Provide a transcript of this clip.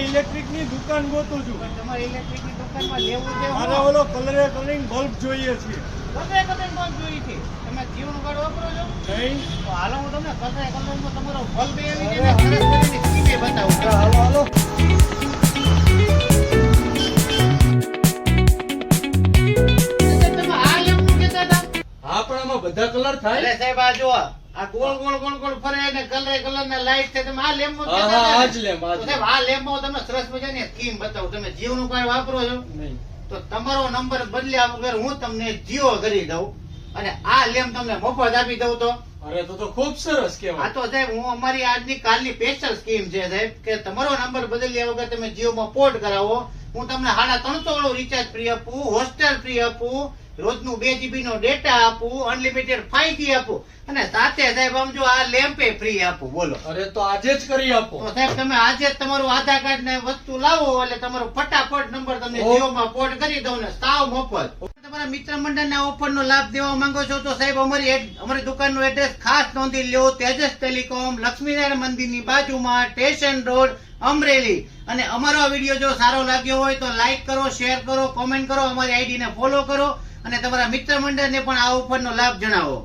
Electric ની દુકાન ગોતું છું. તમારે ઇલેક્ટ્રિક ની દુકાનમાં લેવું છે? મારે ઓલો કલરિંગ બલ્બ જોઈએ છે. કલરે કલર માં જોઈ છે. તમે જીવન કાર્ડ વાપરો છો? નહીં. તો હાલો હું તમને કલરે કલર માં તમારો બલ્બ એવી છે ને સરસ મજાની સ્કીમે બતાવું. હાલો હાલો. તમે આ લેમ્પનું કહેતા હતા? હા પણ આમાં બધા કલર થાય. અરે સાહેબ આ જો આ ગોળ ફરે ને કલર ના લાઈટ છે. તમે આ લેમ્પનું હા કહેતા હા હતા આજ ને? લેમ્પ આજ તો સાહેબ આ લેમ્પમાં તમને સરસ મજાની સ્કીમ બતાવું. તમે જીવનું કાર્ડ વાપરો છો? નહીં. તો તમારો નંબર બદલ્યા વગર હું તમને જીઓ કરી દઉં અને આ લેમ્પ તમને મફત આપી દઉં તો અરે તો ખૂબ સરસ આ કહેવાય. તો સાહેબ હું અમારી આજની કાલની સ્પેશિયલ સ્કીમ છે સાહેબ કે તમારો નંબર બદલ્યા વગર તમે જીઓમાં પોર્ટ કરાવો. હું તમને 350 વાળું રિચાર્જ ફ્રી આપું, હોસ્ટેલ ફ્રી આપું, રોજનું 2 GB નો ડેટા આપું, અનલિમિટેડ 5G આપું અને સાથે સાહેબ આમ જો આ લેમ્પે ફ્રી આપું. બોલો અરે તો આજે જ કરી આપો. તો સાહેબ તમે આજે જ તમારું આધાર કાર્ડ ને વસ્તુ લાવો એટલે તમારો ફટાફટ નંબર તમને ઓ. જીઓમાં પોર્ટ કરી દઉં ને સાવ મફત. તમારા મિત્ર મંડળના ઓફરનો લાભ દેવા માંગો છો તો સાહેબ અમારી દુકાનનું એડ્રેસ ખાસ નોંધી લો. તેજસ ટેલિકોમ, લક્ષ્મીનારાયણ મંદિરની બાજુમાં, સ્ટેશન રોડ, અમરેલી. અને અમારો આ વિડીયો જો સારો લાગ્યો હોય તો લાઈક કરો, શેર કરો, કોમેન્ટ કરો, અમારી આઈડી ને ફોલો કરો અને તમારા મિત્ર મંડળને પણ આ ઓફરનો લાભ જણાવો.